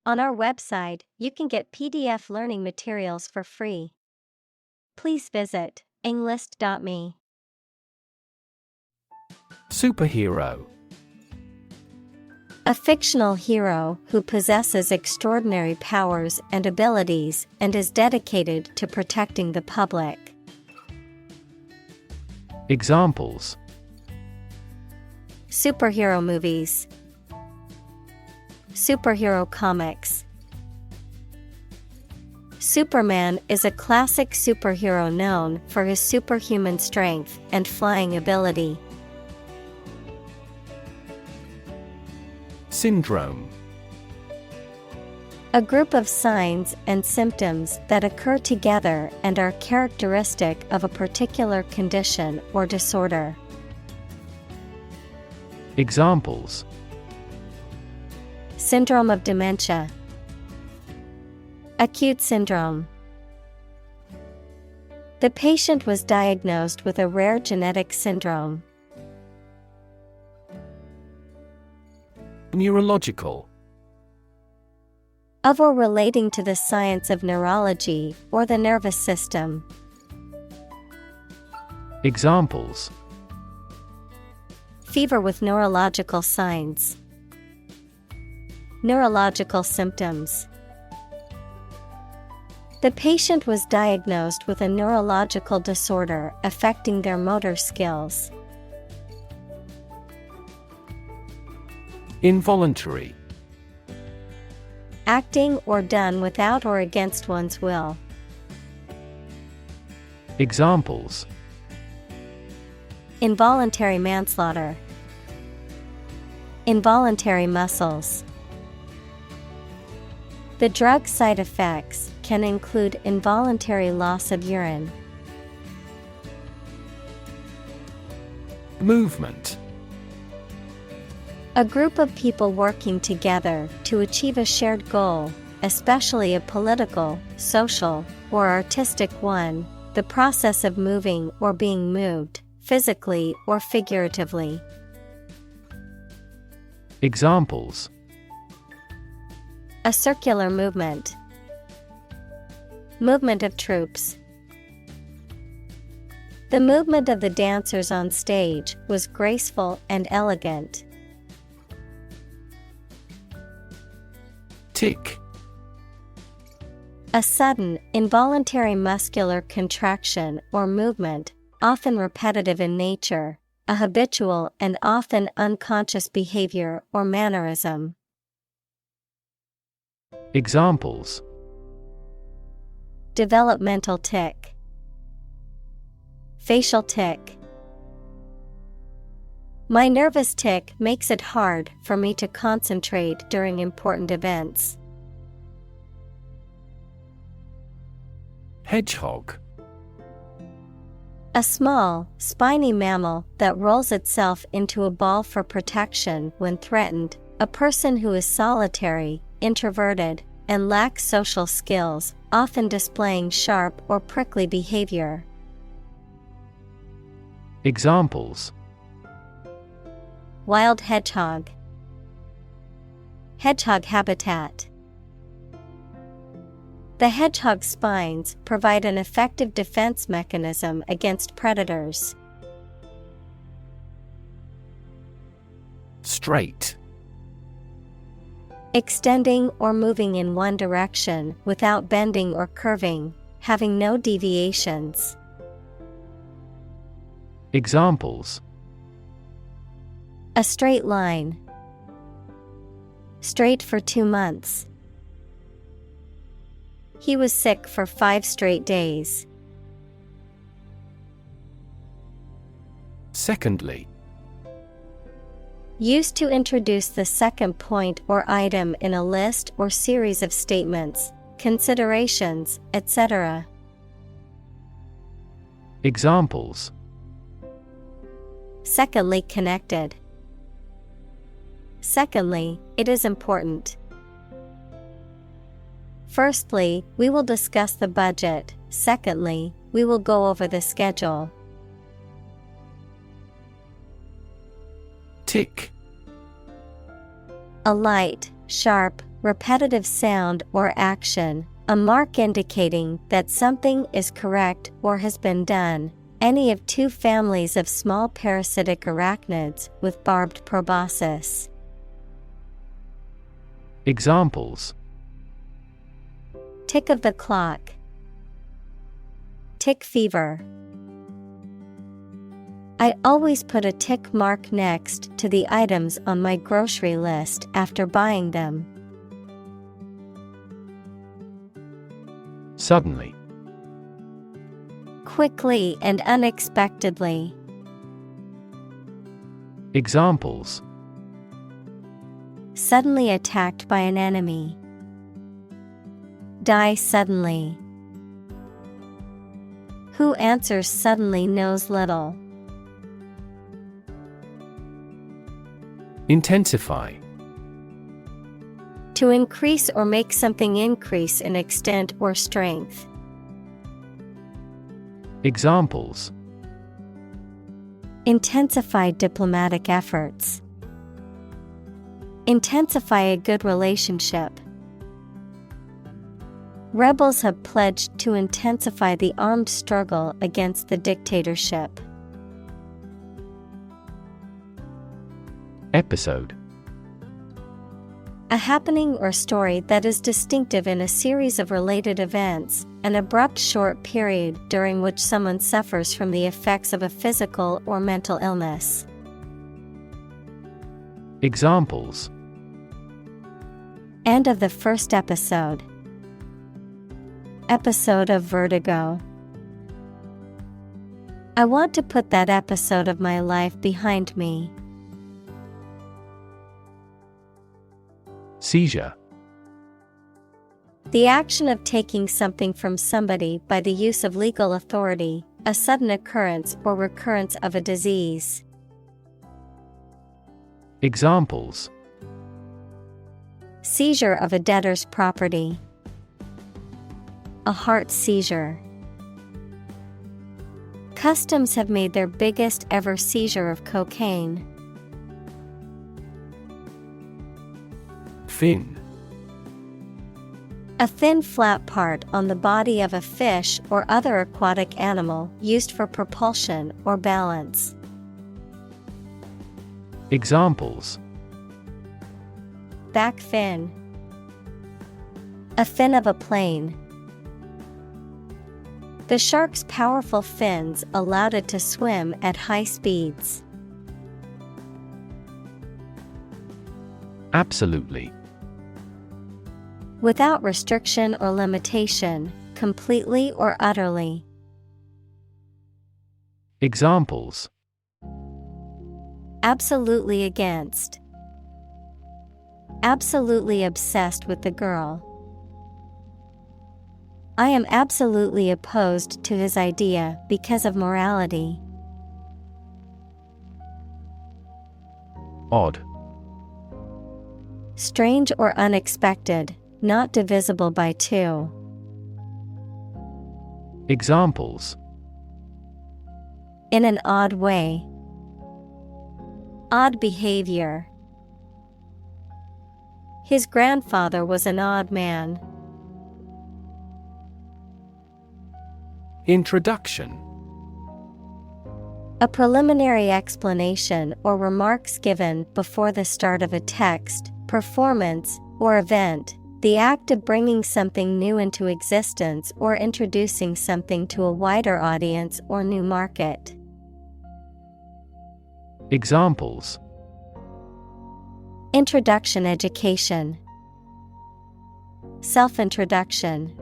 On our website, you can get PDF learning materials for free. Please visit englist.me. Superhero. A fictional hero who possesses extraordinary powers and abilities and is dedicated to protecting the public. Examples: Superhero movies. Superhero comics. Superman is a classic superhero known for his superhuman strength and flying ability. Syndrome. A group of signs and symptoms that occur together and are characteristic of a particular condition or disorder. Examples: Syndrome of dementia. Acute syndrome. The patient was diagnosed with a rare genetic syndrome. Neurological. Of or relating to the science of neurology or the nervous system. Examples: Fever with neurological signs. Neurological symptoms. The patient was diagnosed with a neurological disorder affecting their motor skills. Involuntary. Acting or done without or against one's will. Examples: Involuntary manslaughter. Involuntary muscles. The drug side effects can include involuntary loss of urine. Movement. A group of people working together to achieve a shared goal, especially a political, social, or artistic one, the process of moving or being moved, physically or figuratively. Examples: A circular movement. Movement of troops. The movement of the dancers on stage was graceful and elegant. Tic. A sudden, involuntary muscular contraction or movement, often repetitive in nature, a habitual and often unconscious behavior or mannerism. Examples: Developmental tic. Facial tic. My nervous tic makes it hard for me to concentrate during important events. Hedgehog. A small, spiny mammal that rolls itself into a ball for protection when threatened, a person who is solitary, introverted, and lacks social skills, often displaying sharp or prickly behavior. Examples: Wild hedgehog. Hedgehog habitat. The hedgehog's spines provide an effective defense mechanism against predators. Straight. Extending or moving in one direction without bending or curving, having no deviations. Examples: A straight line. Straight for 2 months. He was sick for 5 straight days. Secondly. Used to introduce the second point or item in a list or series of statements, considerations, etc. Examples: Secondly connected. Secondly, it is important. Firstly, we will discuss the budget. Secondly, we will go over the schedule. Tick. A light, sharp, repetitive sound or action, a mark indicating that something is correct or has been done. Any of two families of small parasitic arachnids with barbed proboscis. Examples: Tick of the clock. Tick fever. I always put a tick mark next to the items on my grocery list after buying them. Suddenly. Quickly and unexpectedly. Examples: Suddenly attacked by an enemy. Die suddenly. Who answers suddenly knows little. Intensify. To increase or make something increase in extent or strength. Examples: Intensify diplomatic efforts. Intensify a good relationship. Rebels have pledged to intensify the armed struggle against the dictatorship. Episode: A happening or story that is distinctive in a series of related events, an abrupt short period during which someone suffers from the effects of a physical or mental illness. Examples: End of the first episode. Episode of vertigo. I want to put that episode of my life behind me. Seizure. The action of taking something from somebody by the use of legal authority, a sudden occurrence or recurrence of a disease. Examples: Seizure of a debtor's property. A heart seizure. Customs have made their biggest ever seizure of cocaine. Fin. A thin flat part on the body of a fish or other aquatic animal used for propulsion or balance. Examples: Back fin. A fin of a plane. The shark's powerful fins allowed it to swim at high speeds. Absolutely. Without restriction or limitation, completely or utterly. Examples: Absolutely against. Absolutely obsessed with the girl. I am absolutely opposed to his idea because of morality. Odd. Strange or unexpected, not divisible by two. Examples: In an odd way. Odd behavior. His grandfather was an odd man. Introduction. A preliminary explanation or remarks given before the start of a text, performance, or event, the act of bringing something new into existence or introducing something to a wider audience or new market. Examples: Introduction education. Self-introduction.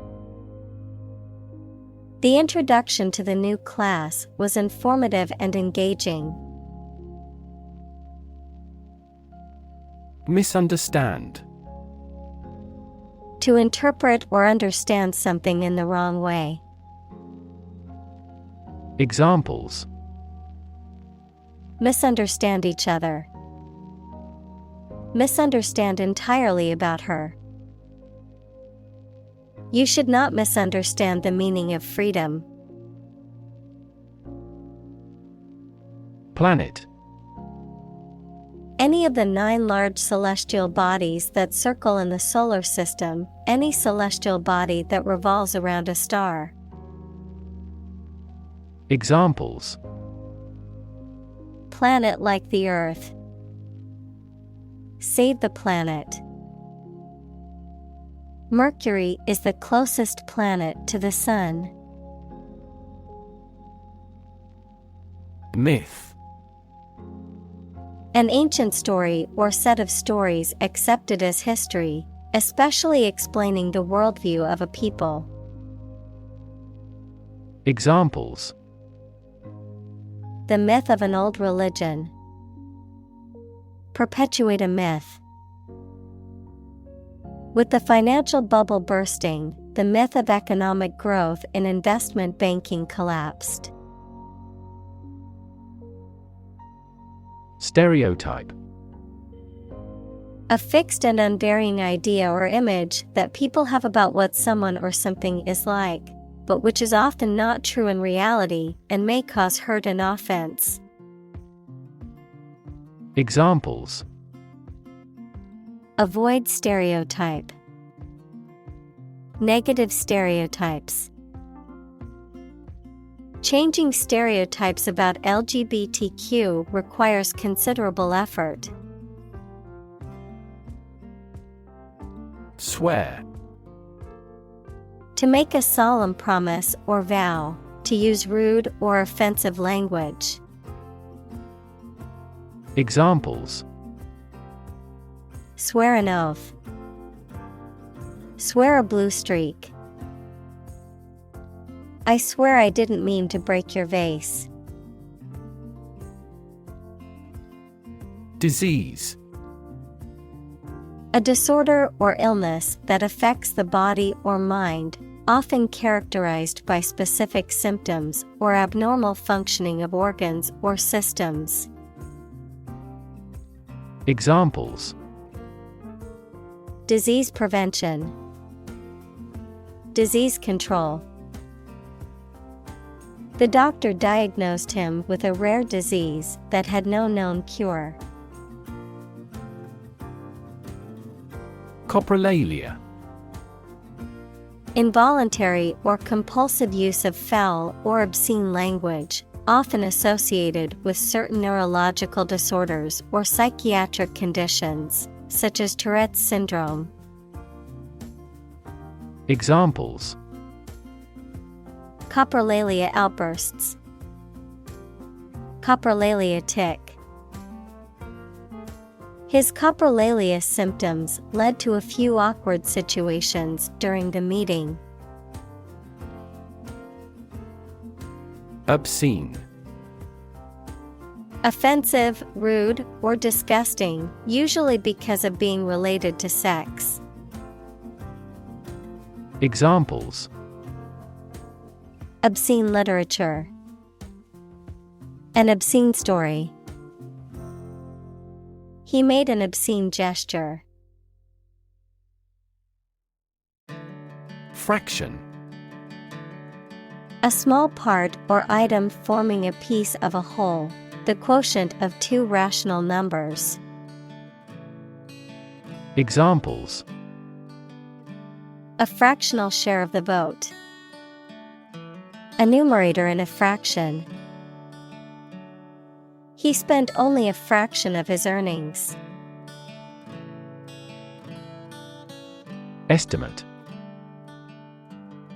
The introduction to the new class was informative and engaging. Misunderstand. To interpret or understand something in the wrong way. Examples: Misunderstand each other. Misunderstand entirely about her. You should not misunderstand the meaning of freedom. Planet. Any of the 9 large celestial bodies that circle in the solar system, any celestial body that revolves around a star. Examples: Planet like the Earth. Save the planet. Mercury is the closest planet to the Sun. Myth. An ancient story or set of stories accepted as history, especially explaining the worldview of a people. Examples: The myth of an old religion. Perpetuate a myth. With the financial bubble bursting, the myth of economic growth in investment banking collapsed. Stereotype. A fixed and unvarying idea or image that people have about what someone or something is like, but which is often not true in reality and may cause hurt and offense. Examples: Avoid stereotype. Negative stereotypes. Changing stereotypes about LGBTQ requires considerable effort. Swear. To make a solemn promise or vow, to use rude or offensive language. Examples: Swear an oath. Swear a blue streak. I swear I didn't mean to break your vase. Disease. A disorder or illness that affects the body or mind, often characterized by specific symptoms or abnormal functioning of organs or systems. Examples: Disease prevention. Disease control. The doctor diagnosed him with a rare disease that had no known cure. Coprolalia. Involuntary or compulsive use of foul or obscene language, often associated with certain neurological disorders or psychiatric conditions, such as Tourette's syndrome. Examples: Coprolalia outbursts. Coprolalia tic. His coprolalia symptoms led to a few awkward situations during the meeting. Obscene. Offensive, rude, or disgusting, usually because of being related to sex. Examples: Obscene literature. An obscene story. He made an obscene gesture. Fraction. A small part or item forming a piece of a whole, the quotient of 2 rational numbers. Examples: A fractional share of the vote. A numerator in a fraction. He spent only a fraction of his earnings. Estimate.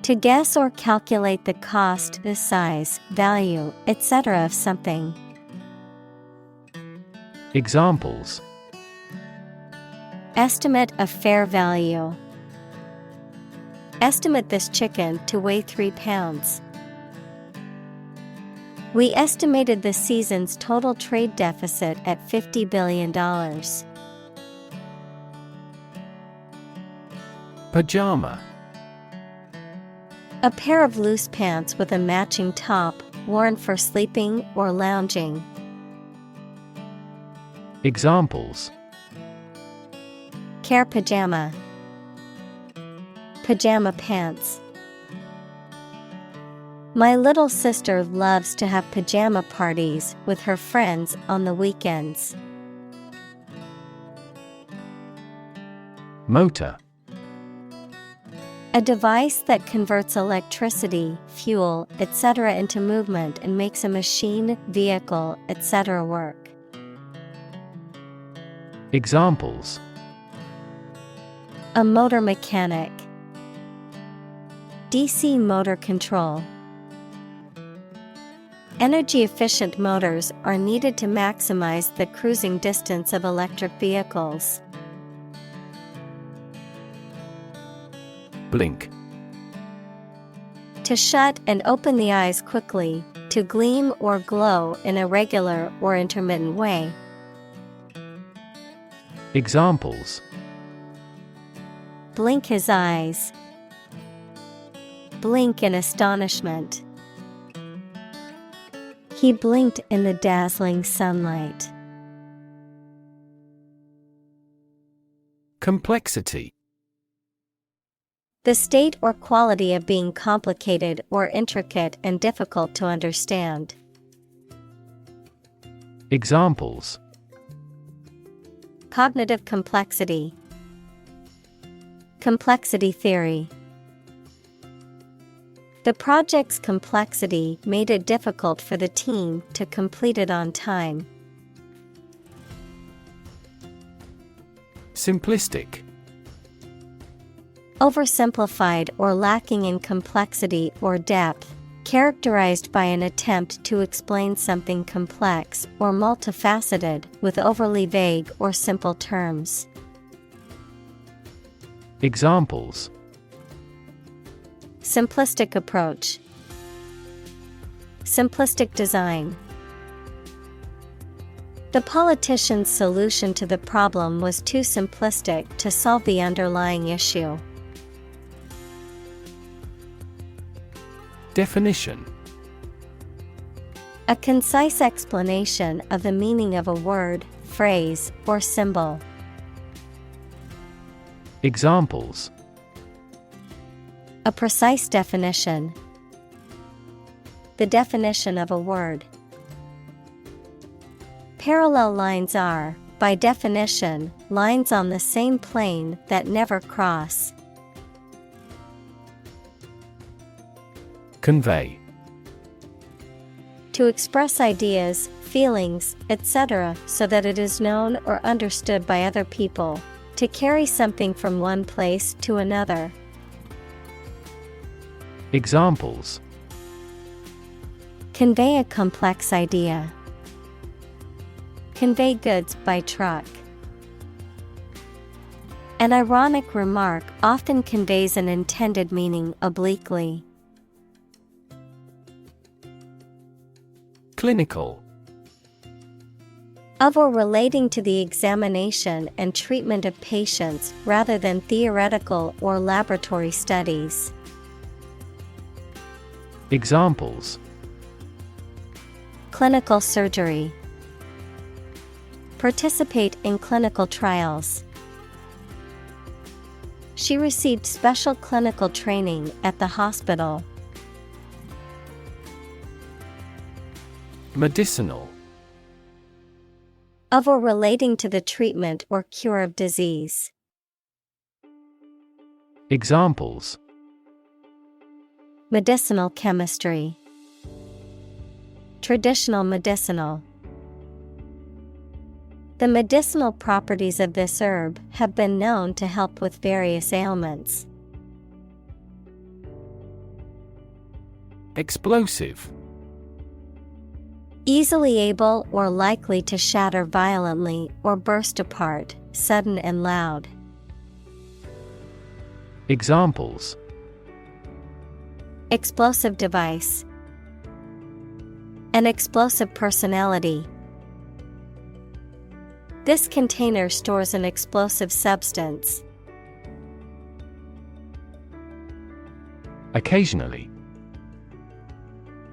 To guess or calculate the cost, the size, value, etc. of something. Examples: Estimate of fair value. Estimate this chicken to weigh 3 pounds. We estimated the season's total trade deficit at $50 billion. Pajama. A pair of loose pants with a matching top, worn for sleeping or lounging. Examples: Care pajama. Pajama pants. My little sister loves to have pajama parties with her friends on the weekends. Motor. A device that converts electricity, fuel, etc. into movement and makes a machine, vehicle, etc. work. Examples: A motor mechanic. DC motor control. Energy-efficient motors are needed to maximize the cruising distance of electric vehicles. Blink. To shut and open the eyes quickly, to gleam or glow in a regular or intermittent way. Examples: Blink his eyes. Blink in astonishment. He blinked in the dazzling sunlight. Complexity. The state or quality of being complicated or intricate and difficult to understand. Examples: Cognitive complexity. Complexity theory. The project's complexity made it difficult for the team to complete it on time. Simplistic. Oversimplified or lacking in complexity or depth, characterized by an attempt to explain something complex or multifaceted with overly vague or simple terms. Examples: Simplistic approach. Simplistic design. The politician's solution to the problem was too simplistic to solve the underlying issue. Definition. A concise explanation of the meaning of a word, phrase, or symbol. Examples: A precise definition. The definition of a word. Parallel lines are, by definition, lines on the same plane that never cross. Convey. To express ideas, feelings, etc. so that it is known or understood by other people. To carry something from one place to another. Examples: Convey a complex idea. Convey goods by truck. An ironic remark often conveys an intended meaning obliquely. Clinical. Of or relating to the examination and treatment of patients rather than theoretical or laboratory studies. Examples: Clinical surgery. Participate in clinical trials. She received special clinical training at the hospital. Medicinal. Of or relating to the treatment or cure of disease. Examples: Medicinal chemistry. Traditional medicinal. The medicinal properties of this herb have been known to help with various ailments. Explosive. Easily able or likely to shatter violently or burst apart, sudden and loud. Examples: Explosive device. An explosive personality. This container stores an explosive substance. Occasionally.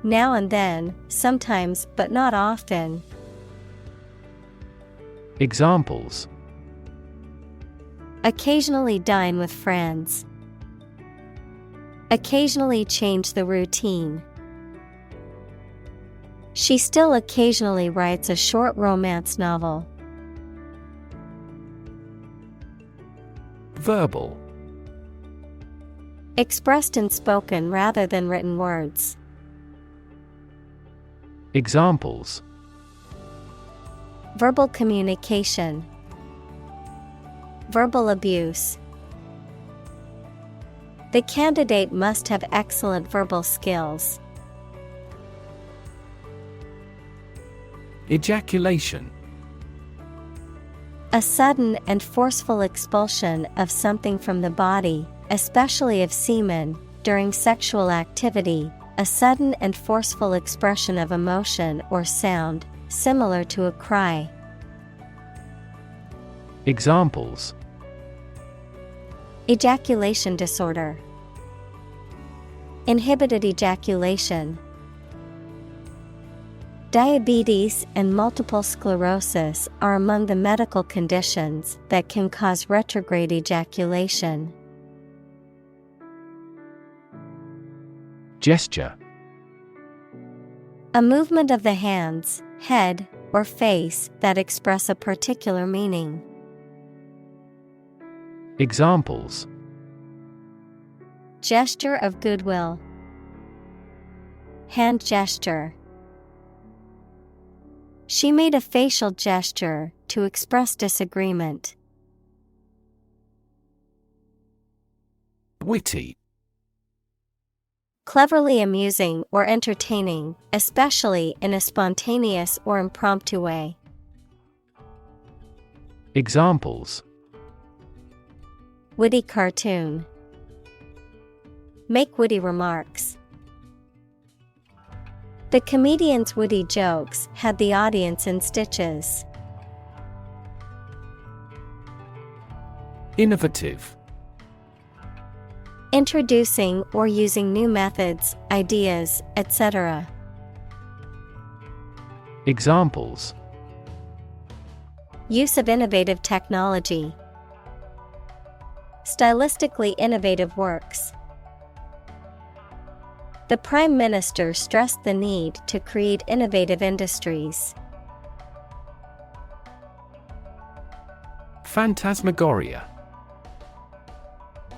Now and then, sometimes but not often. Examples: Occasionally dine with friends. Occasionally change the routine. She still occasionally writes a short romance novel. Verbal. Expressed in spoken rather than written words. Examples: Verbal communication. Verbal abuse. The candidate must have excellent verbal skills. Ejaculation. A sudden and forceful expulsion of something from the body, especially of semen, during sexual activity, a sudden and forceful expression of emotion or sound, similar to a cry. Examples: Ejaculation disorder. Inhibited ejaculation. Diabetes and multiple sclerosis are among the medical conditions that can cause retrograde ejaculation. Gesture. A movement of the hands, head, or face that express a particular meaning. Examples: Gesture of goodwill. Hand gesture. She made a facial gesture to express disagreement. Witty. Cleverly amusing or entertaining, especially in a spontaneous or impromptu way. Examples: Witty cartoon. Make witty remarks. The comedian's witty jokes had the audience in stitches. Innovative. Introducing or using new methods, ideas, etc. Examples: Use of innovative technology. Stylistically innovative works. The Prime Minister stressed the need to create innovative industries. Phantasmagoria.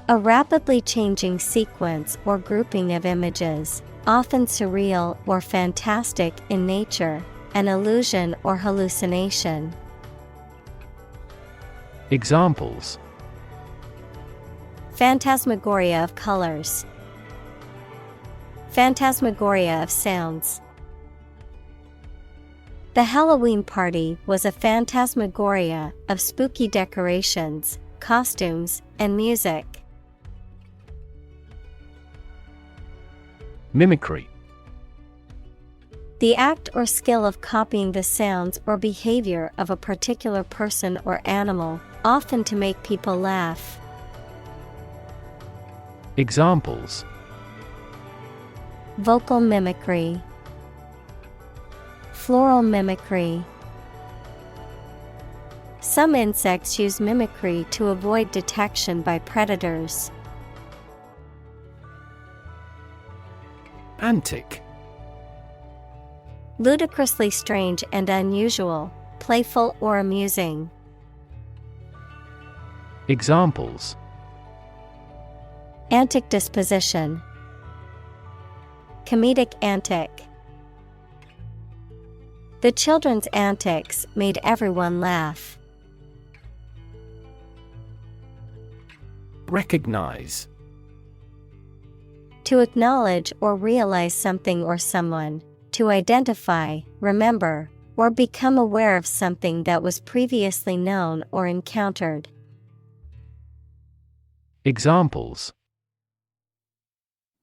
A rapidly changing sequence or grouping of images, often surreal or fantastic in nature, an illusion or hallucination. Examples: Phantasmagoria of colors. Phantasmagoria of sounds. The Halloween party was a phantasmagoria of spooky decorations, costumes, and music. Mimicry. The act or skill of copying the sounds or behavior of a particular person or animal, often to make people laugh. Examples: Vocal mimicry. Floral mimicry. Some insects use mimicry to avoid detection by predators. Antic. Ludicrously strange and unusual, playful or amusing. Examples: Antic disposition. Comedic antic. The children's antics made everyone laugh. Recognize. To acknowledge or realize something or someone, to identify, remember, or become aware of something that was previously known or encountered. Examples: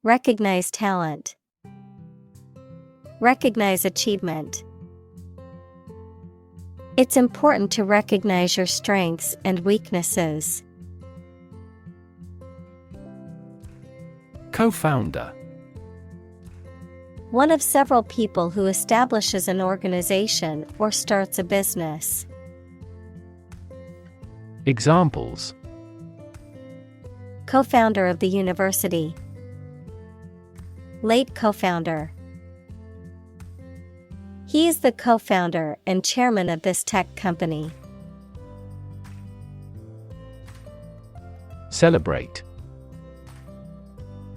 Recognize talent. Recognize achievement. It's important to recognize your strengths and weaknesses. Co-founder. One of several people who establishes an organization or starts a business. Examples: Co-founder of the university. Late co-founder. He is the co-founder and chairman of this tech company. Celebrate.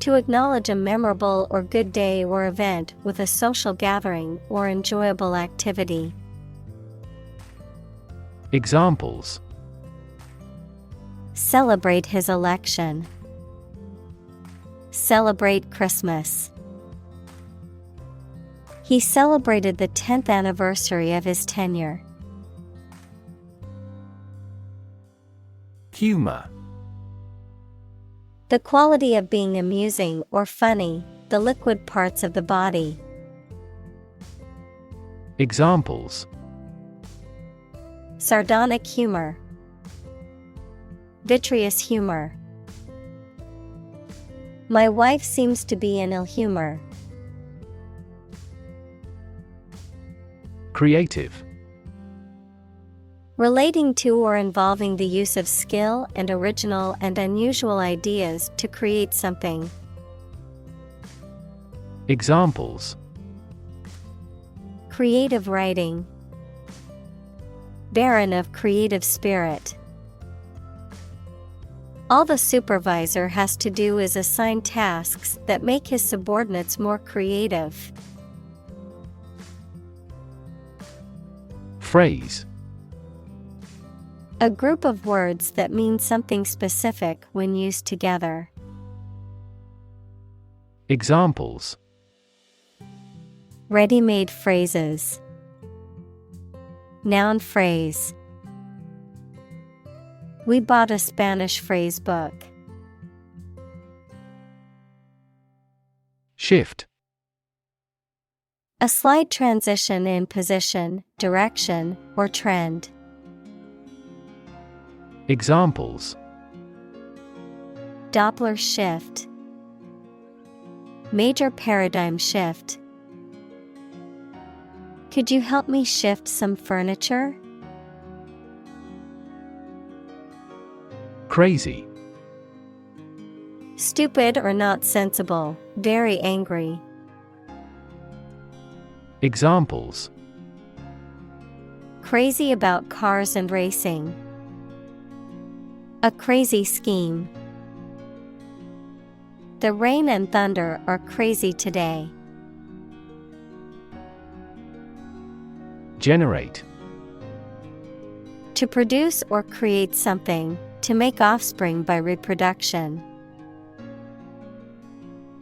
To acknowledge a memorable or good day or event with a social gathering or enjoyable activity. Examples: Celebrate his election. Celebrate Christmas. He celebrated the 10th anniversary of his tenure. Humor. The quality of being amusing or funny, the liquid parts of the body. Examples: Sardonic humor. Vitreous humor. My wife seems to be in ill humor. Creative. Relating to or involving the use of skill and original and unusual ideas to create something. Examples: Creative writing. Barren of creative spirit. All the supervisor has to do is assign tasks that make his subordinates more creative. Phrase. A group of words that mean something specific when used together. Examples: Ready-made phrases. Noun phrase. We bought a Spanish phrase book. Shift. A slight transition in position, direction, or trend. Examples: Doppler shift. Major paradigm shift. Could you help me shift some furniture? Crazy. Stupid or not sensible, very angry. Examples: Crazy about cars and racing. A crazy scheme. The rain and thunder are crazy today. Generate. To produce or create something, to make offspring by reproduction.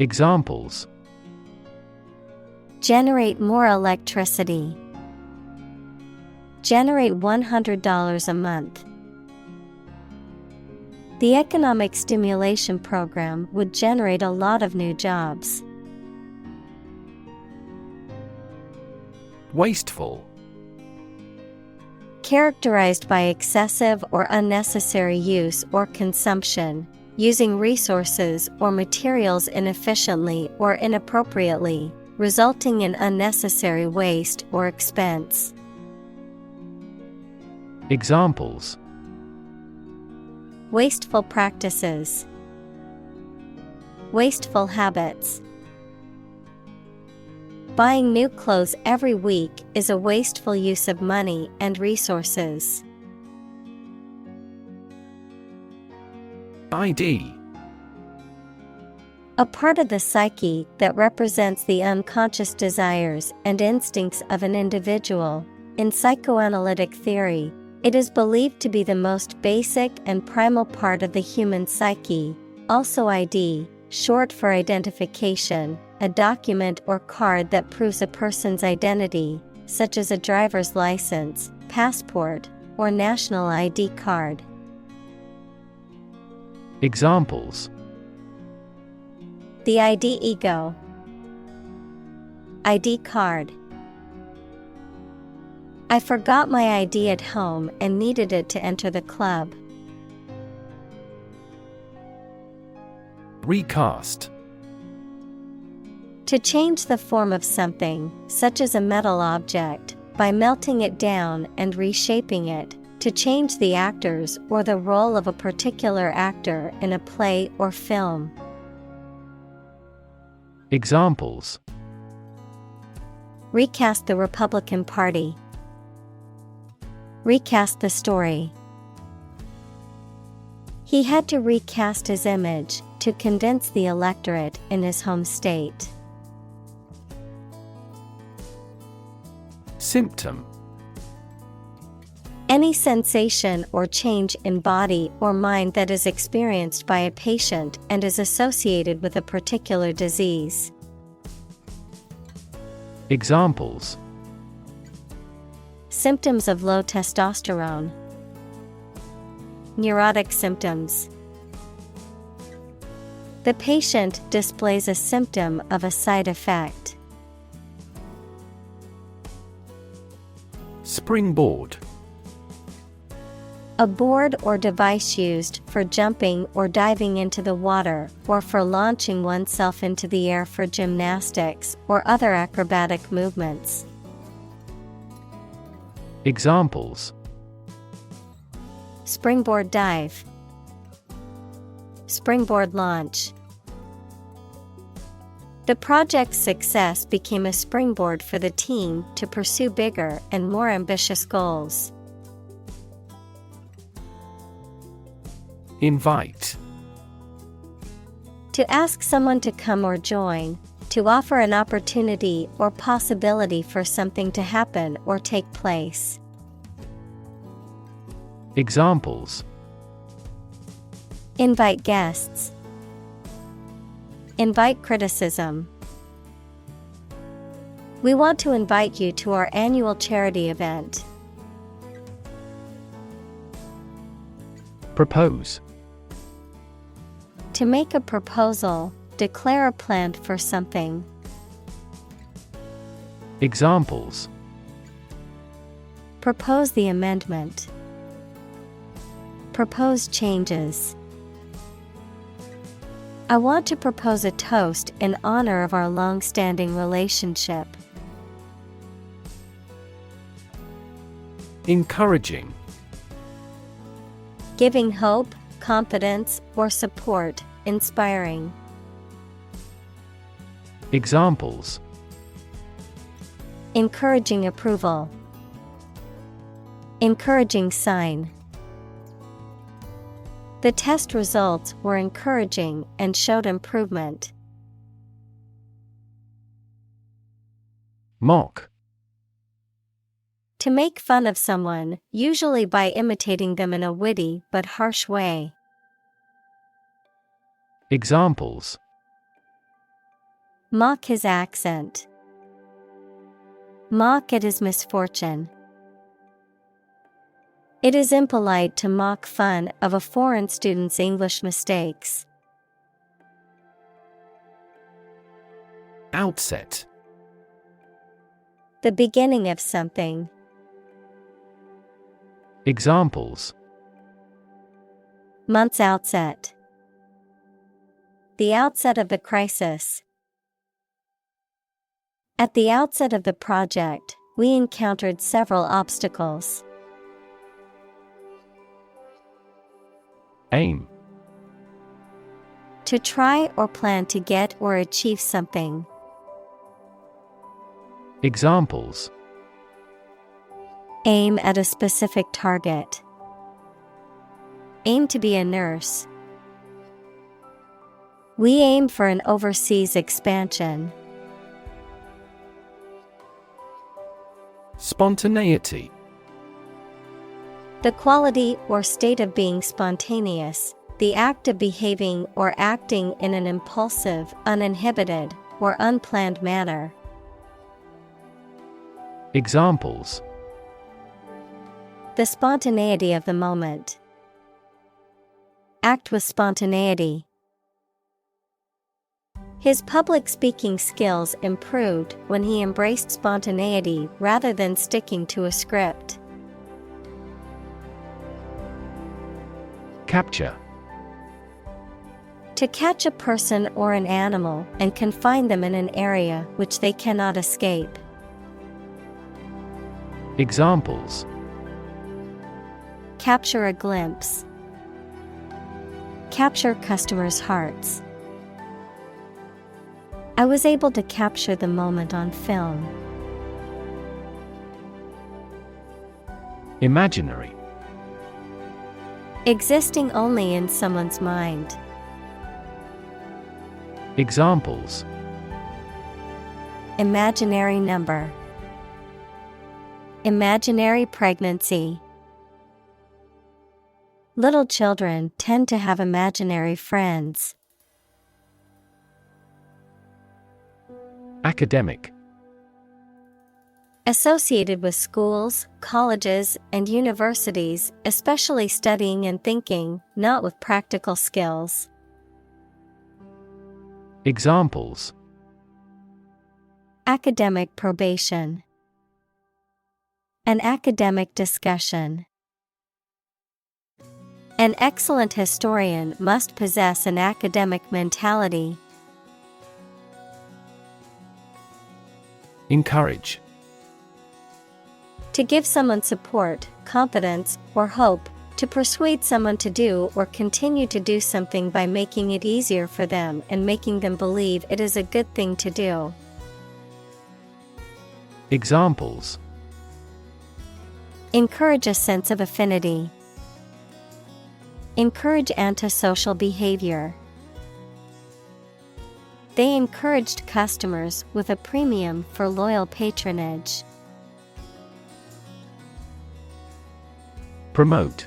Examples: Generate more electricity. Generate $100 a month. The economic stimulation program would generate a lot of new jobs. Wasteful. Characterized by excessive or unnecessary use or consumption, using resources or materials inefficiently or inappropriately, resulting in unnecessary waste or expense. Examples: Wasteful practices. Wasteful habits. Buying new clothes every week is a wasteful use of money and resources. ID. A part of the psyche that represents the unconscious desires and instincts of an individual. In psychoanalytic theory, it is believed to be the most basic and primal part of the human psyche. Also ID, short for identification, a document or card that proves a person's identity, such as a driver's license, passport, or national ID card. Examples: The ID ego. ID card. I forgot my ID at home and needed it to enter the club. Recast. To change the form of something, such as a metal object, by melting it down and reshaping it, to change the actors or the role of a particular actor in a play or film. Examples: Recast the Republican Party. Recast the story. He had to recast his image to convince the electorate in his home state. Symptom. Any sensation or change in body or mind that is experienced by a patient and is associated with a particular disease. Examples. Symptoms of low testosterone. Neurotic symptoms. The patient displays a symptom of a side effect. Springboard. A board or device used for jumping or diving into the water or for launching oneself into the air for gymnastics or other acrobatic movements. Examples. Springboard dive. Springboard launch. The project's success became a springboard for the team to pursue bigger and more ambitious goals. Invite. To ask someone to come or join, to offer an opportunity or possibility for something to happen or take place. Examples. Invite guests. Invite criticism. We want to invite you to our annual charity event. Propose. To make a proposal, declare a plan for something. Examples. Propose the amendment. Propose changes. I want to propose a toast in honor of our long-standing relationship. Encouraging. Giving hope, confidence, or support, inspiring. Examples. Encouraging approval. Encouraging sign. The test results were encouraging and showed improvement. Mock. To make fun of someone, usually by imitating them in a witty but harsh way. Examples. Mock his accent. Mock at his misfortune. It is impolite to mock fun of a foreign student's English mistakes. Outset. The beginning of something. Examples. Month's outset. The outset of the crisis. At the outset of the project, we encountered several obstacles. Aim. To try or plan to get or achieve something. Examples. Aim at a specific target. Aim to be a nurse. We aim for an overseas expansion. Spontaneity. The quality or state of being spontaneous, the act of behaving or acting in an impulsive, uninhibited, or unplanned manner. Examples. The spontaneity of the moment. Act with spontaneity. His public speaking skills improved when he embraced spontaneity rather than sticking to a script. Capture. To catch a person or an animal and confine them in an area which they cannot escape. Examples. Capture a glimpse. Capture customers' hearts. I was able to capture the moment on film. Imaginary. Existing only in someone's mind. Examples: Imaginary number. Imaginary pregnancy. Little children tend to have imaginary friends. Academic. Associated with schools, colleges, and universities, especially studying and thinking, not with practical skills. Examples: Academic probation. An academic discussion. An excellent historian must possess an academic mentality. Encourage. To give someone support, confidence, or hope, to persuade someone to do or continue to do something by making it easier for them and making them believe it is a good thing to do. Examples: Encourage a sense of affinity. Encourage antisocial behavior. They encouraged customers with a premium for loyal patronage. Promote.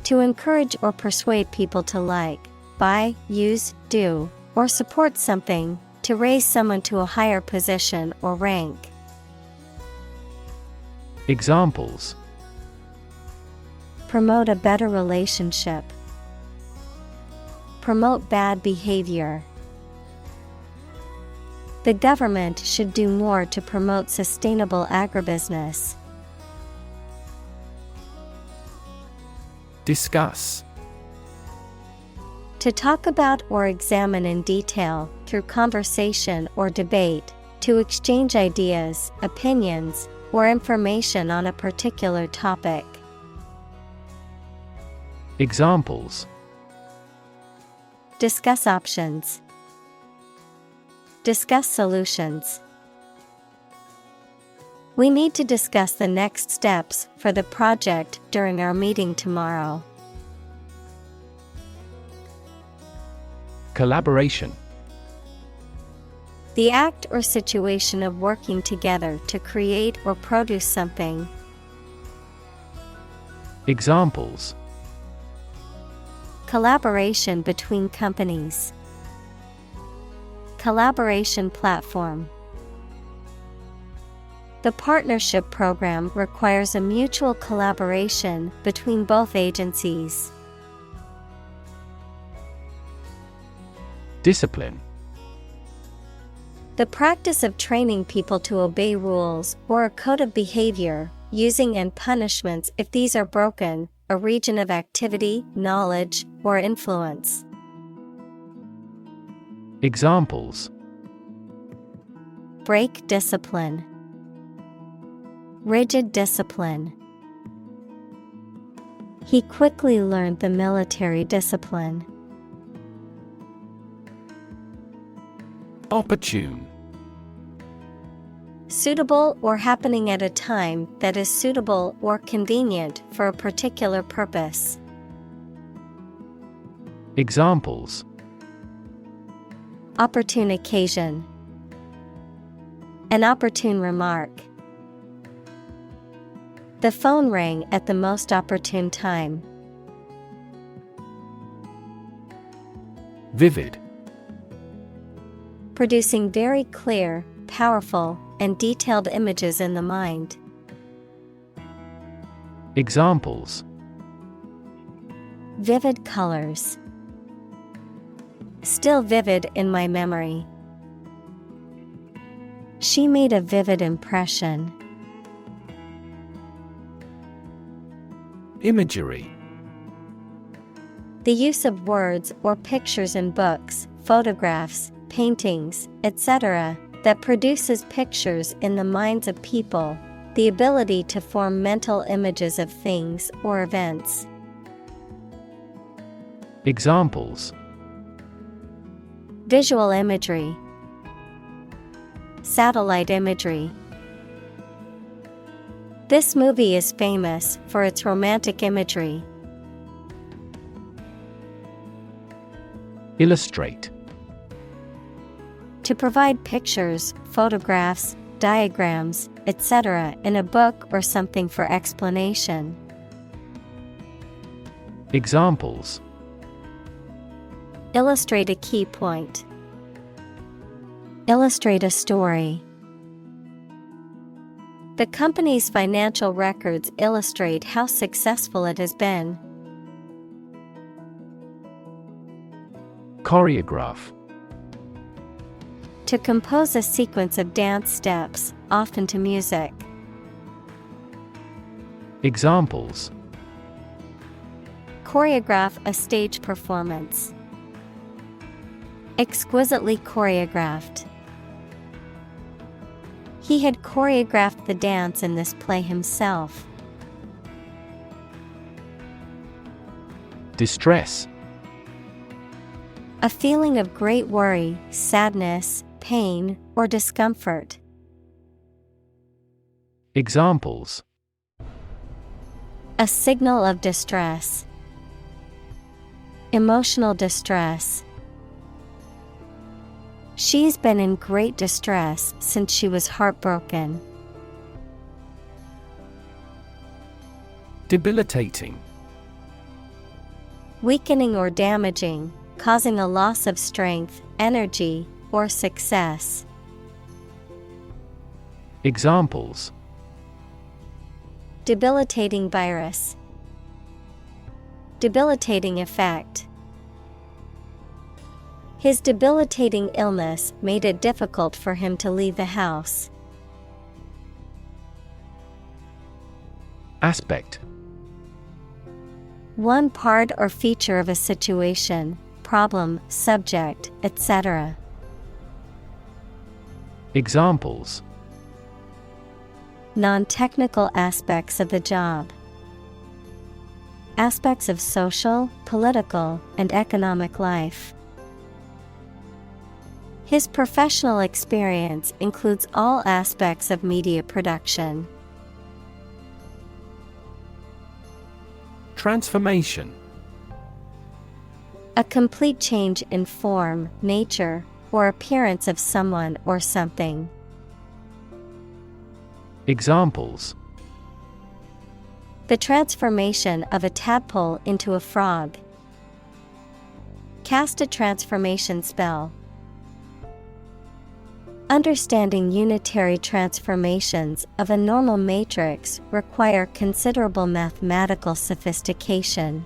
To encourage or persuade people to like, buy, use, do, or support something, to raise someone to a higher position or rank. Examples: Promote a better relationship. Promote bad behavior. The government should do more to promote sustainable agribusiness. Discuss. To talk about or examine in detail, through conversation or debate, to exchange ideas, opinions, or information on a particular topic. Examples: Discuss options. Discuss solutions. We need to discuss the next steps for the project during our meeting tomorrow. Collaboration. The act or situation of working together to create or produce something. Examples: Collaboration between companies. Collaboration platform. The partnership program requires a mutual collaboration between both agencies. Discipline. The practice of training people to obey rules or a code of behavior, using and punishments if these are broken, a region of activity, knowledge, or influence. Examples: Break discipline. Rigid discipline. He quickly learned the military discipline. Opportune. Suitable or happening at a time that is suitable or convenient for a particular purpose. Examples: Opportune occasion. An opportune remark. The phone rang at the most opportune time. Vivid. Producing very clear, powerful, and detailed images in the mind. Examples: Vivid colors. Still vivid in my memory. She made a vivid impression. Imagery. The use of words or pictures in books, photographs, paintings, etc., that produces pictures in the minds of people, the ability to form mental images of things or events. Examples: Visual imagery. Satellite imagery. This movie is famous for its romantic imagery. Illustrate. To provide pictures, photographs, diagrams, etc. in a book or something for explanation. Examples. Illustrate a key point. Illustrate a story. The company's financial records illustrate how successful it has been. Choreograph. To compose a sequence of dance steps, often to music. Examples. Choreograph a stage performance. Exquisitely choreographed. He had choreographed the dance in this play himself. Distress. A feeling of great worry, sadness, pain, or discomfort. Examples. A signal of distress. Emotional distress. She's been in great distress since she was heartbroken. Debilitating. Weakening or damaging, causing a loss of strength, energy, or success. Examples. Debilitating virus. Debilitating effect. His debilitating illness made it difficult for him to leave the house. Aspect. One part or feature of a situation, problem, subject, etc. Examples. Non-technical aspects of the job. Aspects of social, political, and economic life. His professional experience includes all aspects of media production. Transformation. A complete change in form, nature, or appearance of someone or something. Examples. The transformation of a tadpole into a frog. Cast a transformation spell. Understanding unitary transformations of a normal matrix require considerable mathematical sophistication.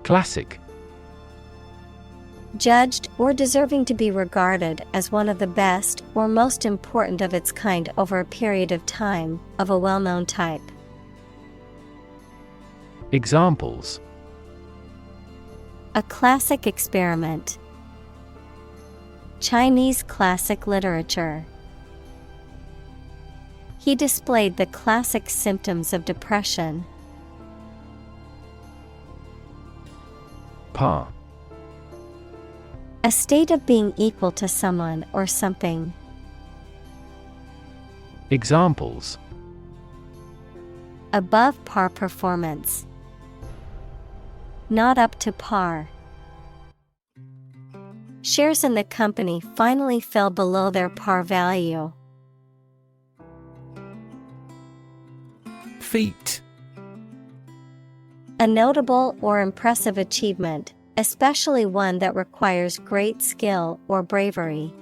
Classic. Judged or deserving to be regarded as one of the best or most important of its kind over a period of time, of a well-known type. Examples. A classic experiment. Chinese classic literature. He displayed the classic symptoms of depression. Par. A state of being equal to someone or something. Examples. Above par performance. Not up to par. Shares in the company finally fell below their par value. Feat. A notable or impressive achievement, especially one that requires great skill or bravery.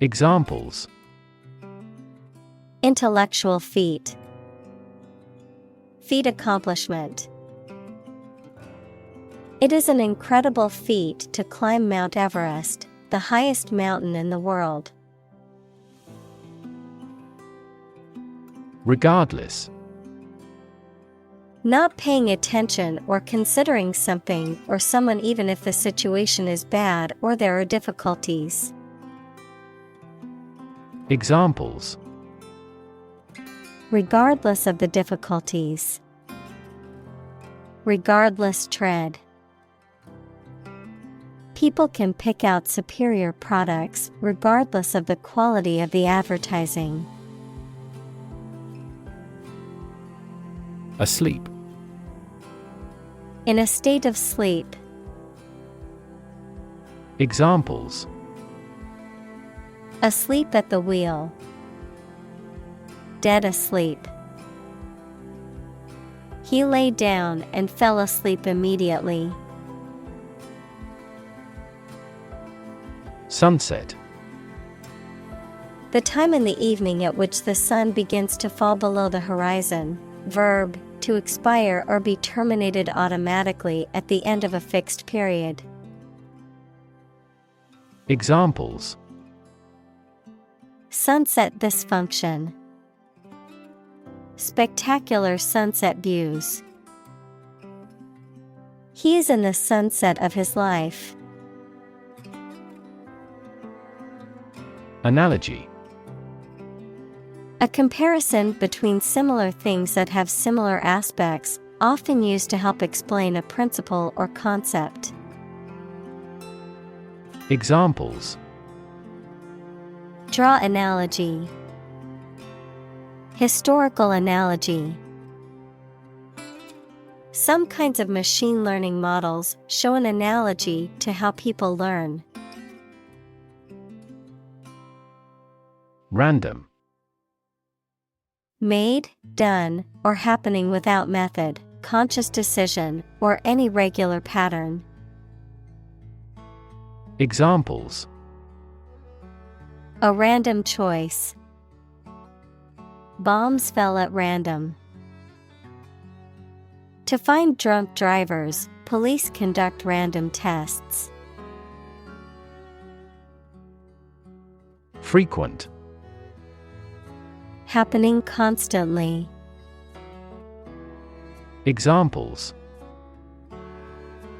Examples. Intellectual feat. Feat accomplishment. It is an incredible feat to climb Mount Everest, the highest mountain in the world. Regardless. Not paying attention or considering something or someone even if the situation is bad or there are difficulties. Examples. Regardless of the difficulties. Regardless tread. People can pick out superior products regardless of the quality of the advertising. Asleep. In a state of sleep. Examples: Asleep at the wheel. Dead asleep. He lay down and fell asleep immediately. Sunset. The time in the evening at which the sun begins to fall below the horizon. Verb, to expire or be terminated automatically at the end of a fixed period. Examples: Sunset dysfunction. Spectacular sunset views. He is in the sunset of his life. Analogy. A comparison between similar things that have similar aspects, often used to help explain a principle or concept. Examples: Draw analogy. Historical analogy. Some kinds of machine learning models show an analogy to how people learn. Random. Made, done, or happening without method, conscious decision, or any regular pattern. Examples: A random choice. Bombs fell at random. To find drunk drivers, police conduct random tests. Frequent. Happening constantly. Examples: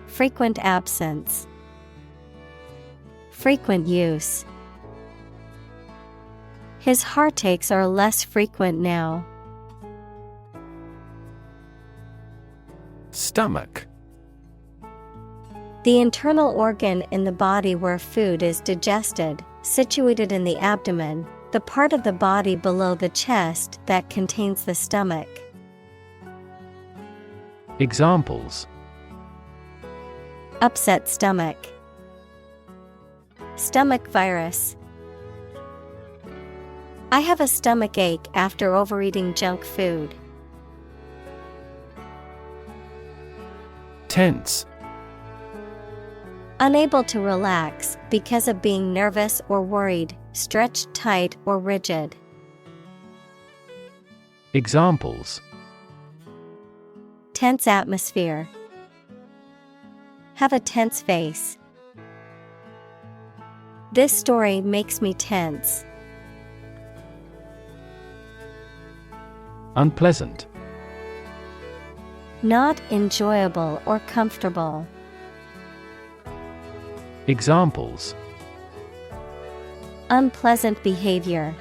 Frequent absence. Frequent use. His heartaches are less frequent now. Stomach. The internal organ in the body where food is digested, situated in the abdomen, the part of the body below the chest that contains the stomach. Examples: Upset stomach. Stomach virus. I have a stomach ache after overeating junk food. Tense. Unable to relax because of being nervous or worried, stretched tight or rigid. Examples: Tense atmosphere. Have a tense face. This story makes me tense. Unpleasant. Not enjoyable or comfortable. Examples: Unpleasant behavior.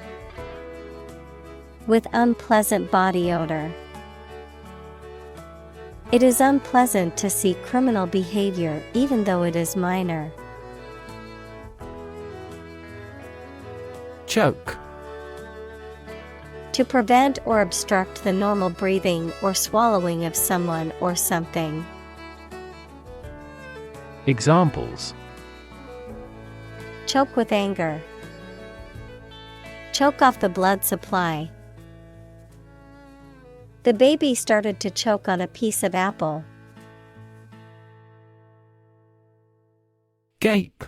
With unpleasant body odor. It is unpleasant to see criminal behavior even though it is minor. Choke. To prevent or obstruct the normal breathing or swallowing of someone or something. Examples: Choke with anger. Choke off the blood supply. The baby started to choke on a piece of apple. Gape.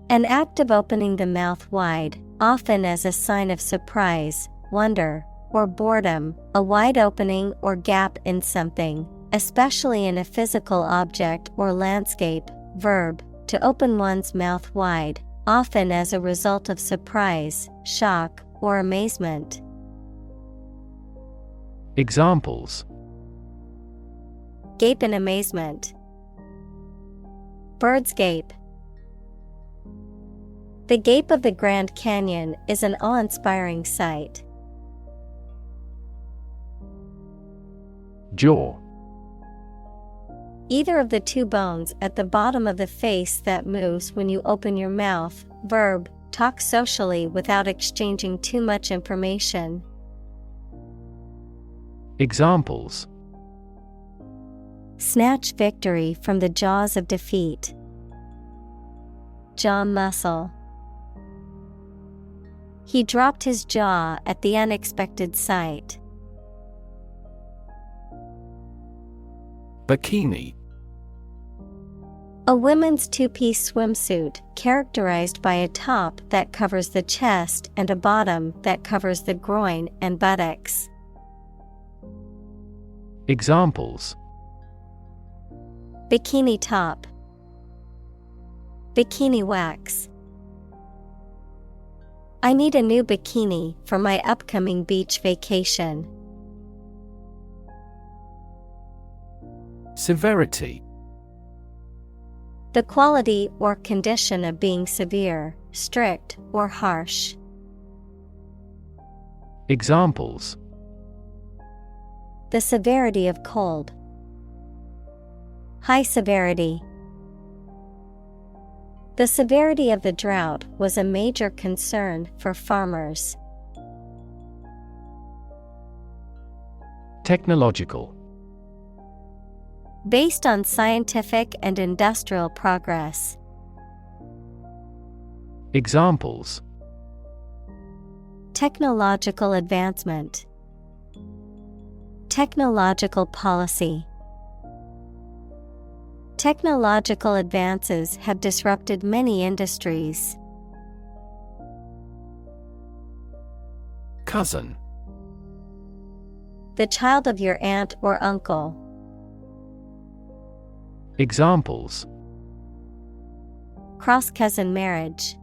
An act of opening the mouth wide, often as a sign of surprise, wonder, or boredom, a wide opening or gap in something, especially in a physical object or landscape. Verb, to open one's mouth wide, often as a result of surprise, shock, or amazement. Examples: Gape in amazement. Bird's gape. The gape of the Grand Canyon is an awe-inspiring sight. Jaw. Either of the two bones at the bottom of the face that moves when you open your mouth. Verb, talk socially without exchanging too much information. Examples: Snatch victory from the jaws of defeat. Jaw muscle. He dropped his jaw at the unexpected sight. Bikini. A women's two-piece swimsuit characterized by a top that covers the chest and a bottom that covers the groin and buttocks. Examples: Bikini top. Bikini wax. I need a new bikini for my upcoming beach vacation. Severity. The quality or condition of being severe, strict, or harsh. Examples: The severity of cold. High severity. The severity of the drought was a major concern for farmers. Technological. Based on scientific and industrial progress. Examples: Technological advancement. Technological policy. Technological advances have disrupted many industries. Cousin. The child of your aunt or uncle. Examples: Cross-cousin marriage.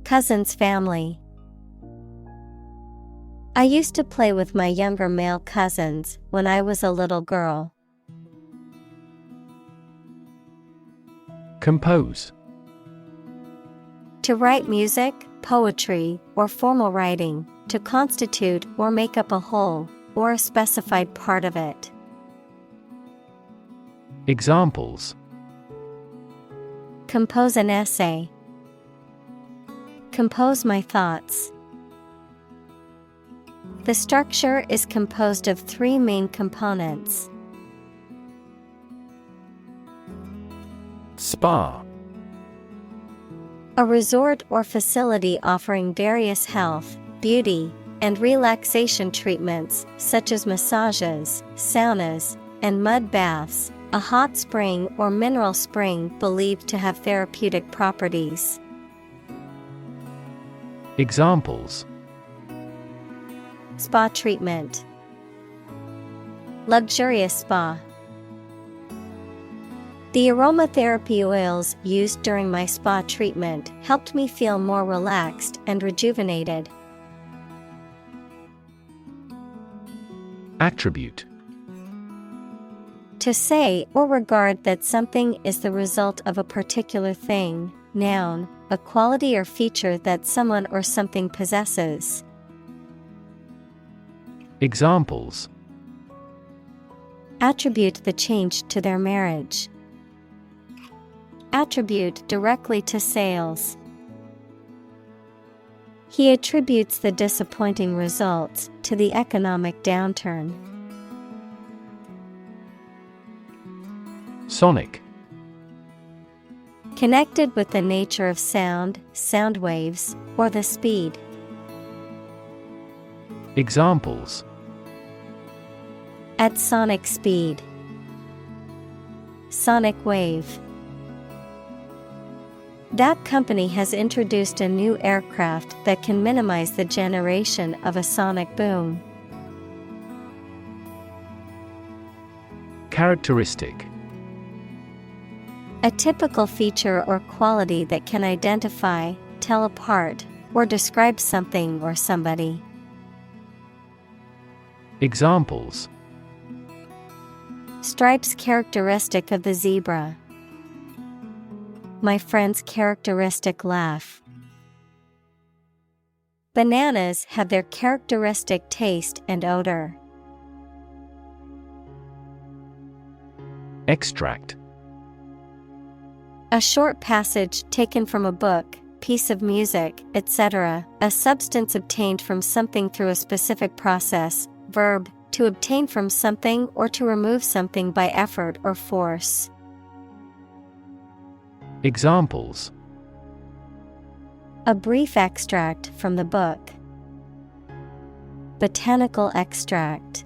Cousin's family. I used to play with my younger male cousins when I was a little girl. Compose. To write music, poetry, or formal writing, to constitute or make up a whole, or a specified part of it. Examples: Compose an essay. Compose my thoughts. The structure is composed of 3 main components. Spa. A resort or facility offering various health, beauty, and relaxation treatments such as massages, saunas, and mud baths, a hot spring or mineral spring believed to have therapeutic properties. Examples: Spa treatment. Luxurious spa. The aromatherapy oils used during my spa treatment helped me feel more relaxed and rejuvenated. Attribute. To say or regard that something is the result of a particular thing, noun, a quality or feature that someone or something possesses. Examples: Attribute the change to their marriage. Attribute directly to sales. He attributes the disappointing results to the economic downturn. Sonic. Connected with the nature of sound, sound waves, or the speed. Examples: At sonic speed. Sonic wave. That company has introduced a new aircraft that can minimize the generation of a sonic boom. Characteristic. A typical feature or quality that can identify, tell apart, or describe something or somebody. Examples: Stripes characteristic of the zebra. My friend's characteristic laugh. Bananas have their characteristic taste and odor. Extract. A short passage taken from a book, piece of music, etc., a substance obtained from something through a specific process. Verb, to obtain from something or to remove something by effort or force. Examples: a brief extract from the book. Botanical extract.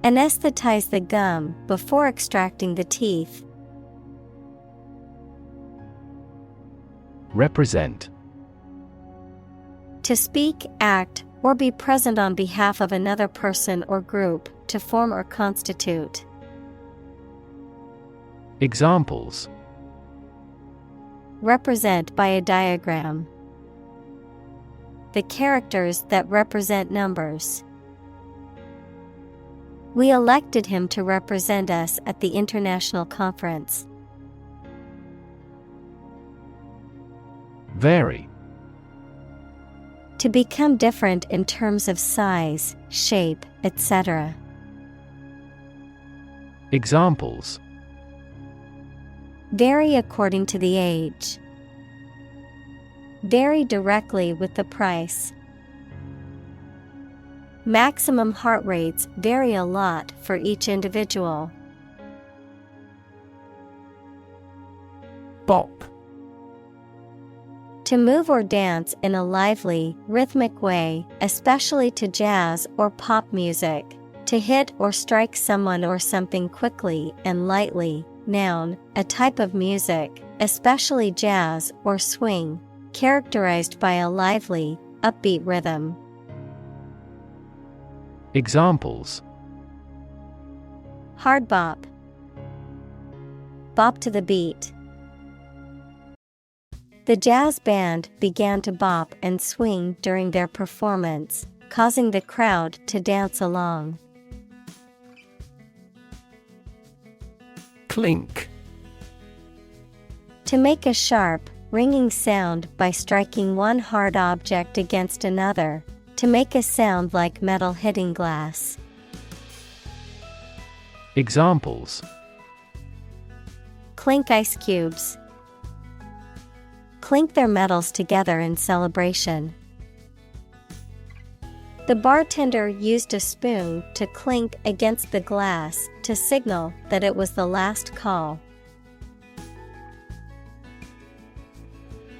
Anesthetize the gum before extracting the teeth. Represent. To speak, act, or be present on behalf of another person or group, to form or constitute. Examples: represent by a diagram. The characters that represent numbers. We elected him to represent us at the international conference. Vary. To become different in terms of size, shape, etc. Examples: vary according to the age. Vary directly with the price. Maximum heart rates vary a lot for each individual. Bop. To move or dance in a lively, rhythmic way, especially to jazz or pop music. To hit or strike someone or something quickly and lightly. Noun, a type of music, especially jazz or swing, characterized by a lively, upbeat rhythm. Examples: hard bop. Bop to the beat. The jazz band began to bop and swing during their performance, causing the crowd to dance along. Clink. To make a sharp, ringing sound by striking one hard object against another, to make a sound like metal hitting glass. Examples: clink ice cubes. Clink their metals together in celebration. The bartender used a spoon to clink against the glass to signal that it was the last call.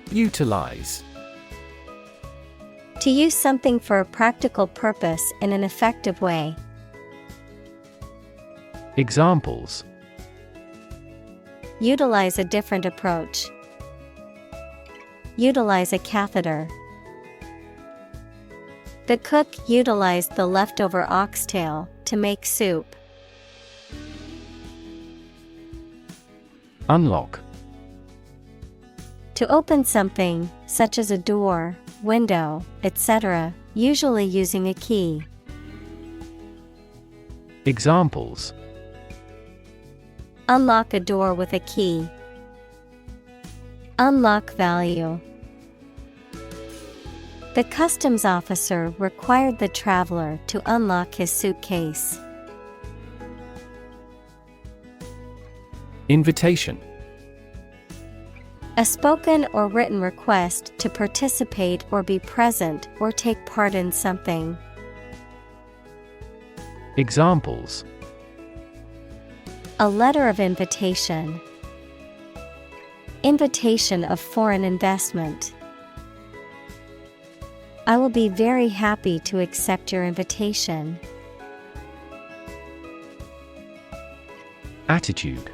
Utilize. To use something for a practical purpose in an effective way. Examples: utilize a different approach. Utilize a catheter. The cook utilized the leftover oxtail to make soup. Unlock. To open something, such as a door, window, etc., usually using a key. Examples: unlock a door with a key. Unlock value. The customs officer required the traveler to unlock his suitcase. Invitation. A spoken or written request to participate or be present or take part in something. Examples: a letter of invitation. Invitation of foreign investment. I will be very happy to accept your invitation. Attitude.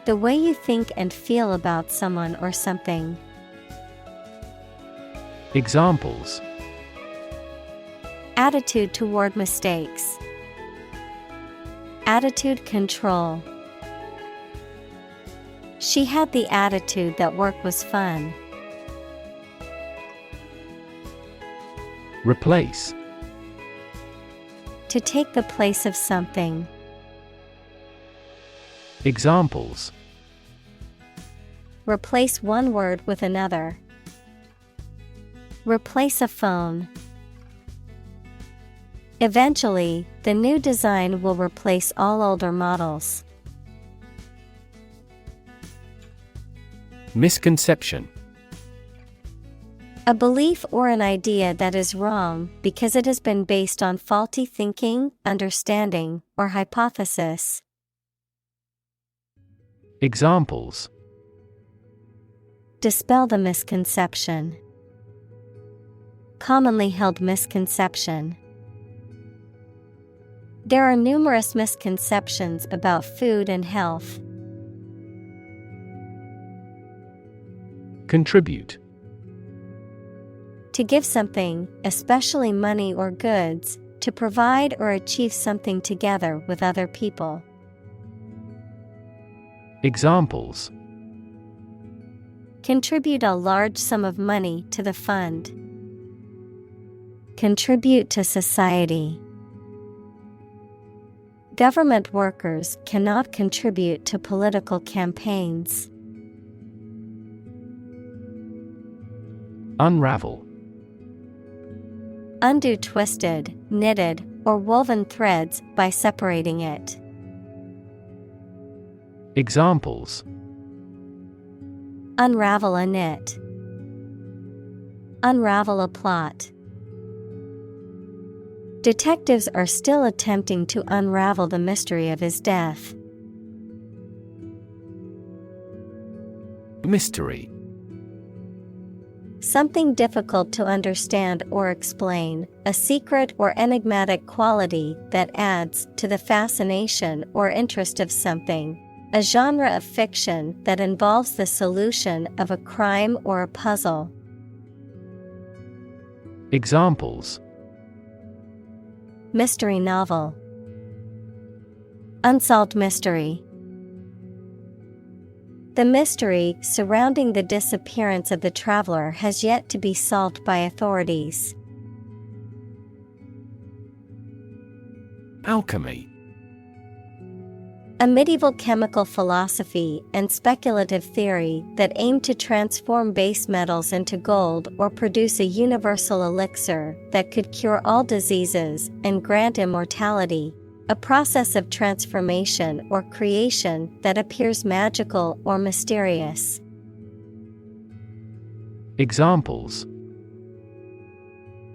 The way you think and feel about someone or something. Examples: attitude toward mistakes. Attitude control. She had the attitude that work was fun. Replace. To take the place of something. Examples: replace one word with another. Replace a phone. Eventually, the new design will replace all older models. Misconception. A belief or an idea that is wrong because it has been based on faulty thinking, understanding, or hypothesis. Examples. Dispel the misconception. Commonly held misconception. There are numerous misconceptions about food and health. Contribute. To give something, especially money or goods, to provide or achieve something together with other people. Examples. Contribute a large sum of money to the fund. Contribute to society. Government workers cannot contribute to political campaigns. Unravel. Undo twisted, knitted, or woven threads by separating it. Examples. Unravel a knit. Unravel a plot. Detectives are still attempting to unravel the mystery of his death. Mystery. Something difficult to understand or explain, a secret or enigmatic quality that adds to the fascination or interest of something. A genre of fiction that involves the solution of a crime or a puzzle. Examples. Mystery novel. Unsolved mystery. The mystery surrounding the disappearance of the traveler has yet to be solved by authorities. Alchemy. A medieval chemical philosophy and speculative theory that aimed to transform base metals into gold or produce a universal elixir that could cure all diseases and grant immortality. A process of transformation or creation that appears magical or mysterious. Examples.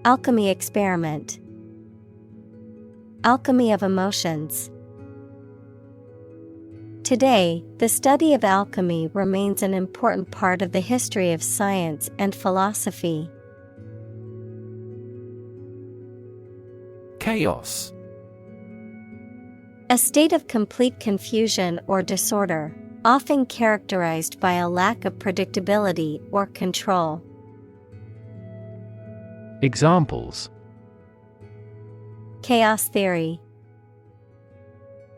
Alchemy experiment. Alchemy of emotions. Today, the study of alchemy remains an important part of the history of science and philosophy. Chaos. A state of complete confusion or disorder, often characterized by a lack of predictability or control. Examples. Chaos theory.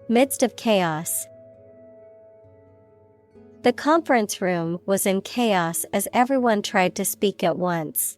Midst of chaos. The conference room was in chaos as everyone tried to speak at once.